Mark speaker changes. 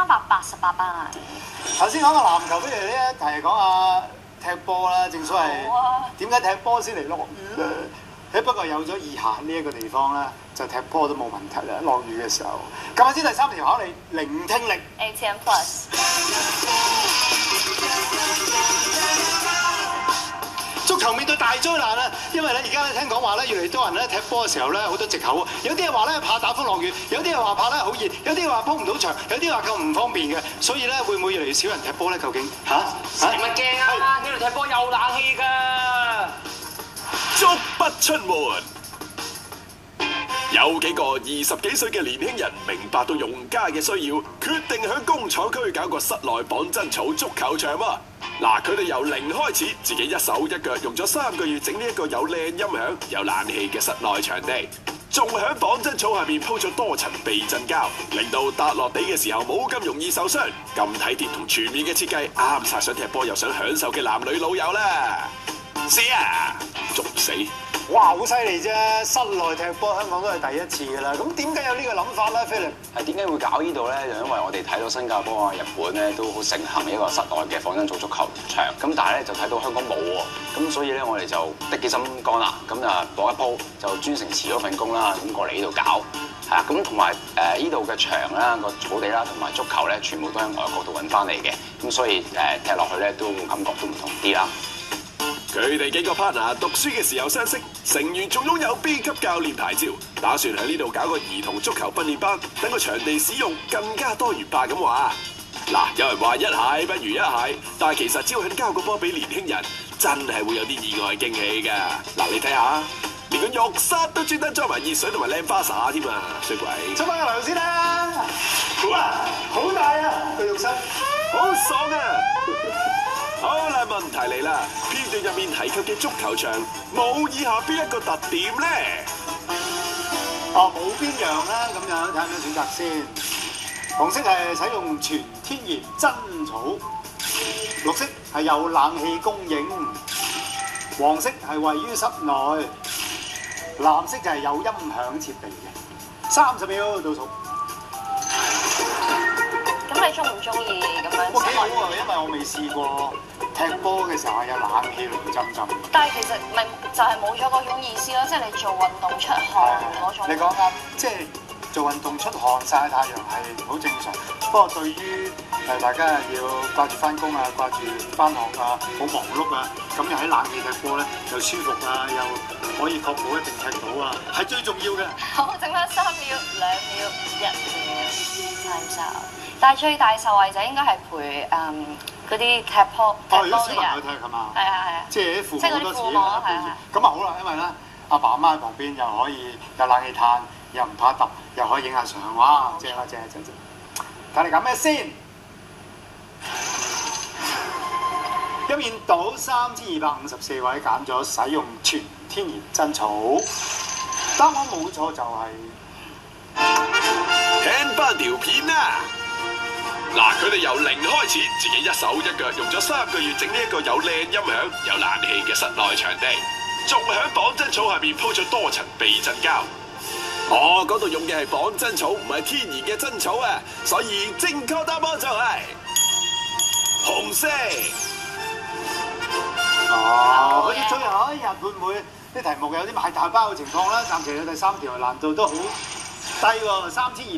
Speaker 1: 388班。
Speaker 2: 頭先講個籃球，不如呢一題講下踢波啦。正所謂點解踢波先嚟落雨咧？不過有咗以下呢一個地方咧，就踢波都冇問題啦。落雨嘅時候，今日先第3條考你聆聽力
Speaker 1: ATM+。
Speaker 2: 足球面對大災難啊！因為咧而家咧聽講話咧，越嚟越多人咧踢波嘅時候咧好多藉口啊！有啲人話咧怕打風落雨，有啲人話怕咧好熱，有啲話鋪唔到場，有啲話夠唔方便嘅。所以咧會唔會越嚟越少人踢波咧？究竟嚇？
Speaker 3: 使乜驚啊？呢度踢波有冷氣㗎。
Speaker 4: 足不出門，有幾個20幾歲嘅年輕人明白到用家嘅需要，決定喺工廠區搞個室內綁真草足球場喎。嗱，佢哋由零開始，自己一手一腳用咗3個月整呢一個有靚音響、有冷氣嘅室內場地，仲喺綁真草下面鋪咗多層避震膠，令到搭落地嘅時候冇咁容易受傷。咁體貼同全面嘅設計，啱晒想踢波又想享受嘅男女老友啦！試啊，仲死！
Speaker 2: 哇，好犀利啫！室內踢波香港都係第一次㗎啦。咁點解有呢個諗法咧，菲力？
Speaker 5: 係點解會搞呢度咧？就因為我哋睇到新加坡啊、日本咧都好盛行一個室內嘅仿真草足球場。咁但係咧就睇到香港冇喎。咁所以咧我哋就的起心肝啦。咁啊搏一鋪就專程辭咗份工啦，咁過嚟呢度搞。係啊，咁同埋呢度嘅場啦、個草地啦同埋足球咧，全部都喺外國度揾翻嚟嘅。咁所以踢落去咧都感覺都唔同啲啦。
Speaker 4: 佢哋幾個 partner 讀書嘅時候相識，成員仲擁有 B 級教練牌照，打算喺呢度搞個兒童足球訓練班，等個場地使用更加多元化咁話。嗱，有人話一蟹不如一蟹，但係其實只要肯交個波俾年輕人，真係會有啲意外驚喜㗎。嗱，你睇下，連個浴室都專登裝埋熱水同埋靚花灑添啊，衰鬼！
Speaker 2: 出翻個涼先啦！哇，好大啊個浴室，
Speaker 4: 好爽啊！好啦，問題嚟啦，片段入面提及嘅足球場冇以下邊一個特點咧？
Speaker 2: 哦，冇邊樣啦，咁樣睇下咩選擇先。紅色係使用全天然真草，綠色係有冷氣供應，黃色係位於室內，藍色就係有音響設備嘅。30秒倒數。
Speaker 1: 咁你中唔中意咁樣？
Speaker 2: 幾好啊，因為我未試過踢波嘅時候係有冷氣涼浸浸。
Speaker 1: 但係其實咪就係冇咗嗰種意思咯，即係你做運動出汗嗰種。
Speaker 2: 你講啱，即係做運動出汗曬太陽係好正常。不過對於大家要掛住翻工啊、掛住翻學啊、好忙碌啊，咁又喺冷氣踢波咧，又舒服啊，又可以確保一定踢到啊，係最重要嘅。
Speaker 1: 好，剩翻3秒、2秒、1秒 ，time's out。但係最大受惠者應該係陪嗰啲踢波嘅人。
Speaker 2: 踢係嘛？係
Speaker 1: 啊。
Speaker 2: 即係啲父母多錢
Speaker 1: 啊，
Speaker 2: 咁啊好啦，因為咧阿爸阿媽喺旁邊又可以有冷氣嘆，又唔怕揼，又可以影下相，哇！正啊正啊正！睇你揀咩先？一面倒3254位揀咗使用全天然真草，答案冇錯就係
Speaker 4: 聽翻條片啊！嗱，佢哋由零開始，自己一手一腳用咗3個月整呢一個有靚音響、有冷氣嘅室內場地，仲喺綁真草下面鋪咗多層避震膠。哦，嗰度用嘅係綁真草，唔係天然嘅真草啊，所以正確答案就係紅色。
Speaker 2: 哦，好似最後一日會唔會啲題目有啲賣大包嘅情況咧？暫時嘅第3條難度都好低喎，3200。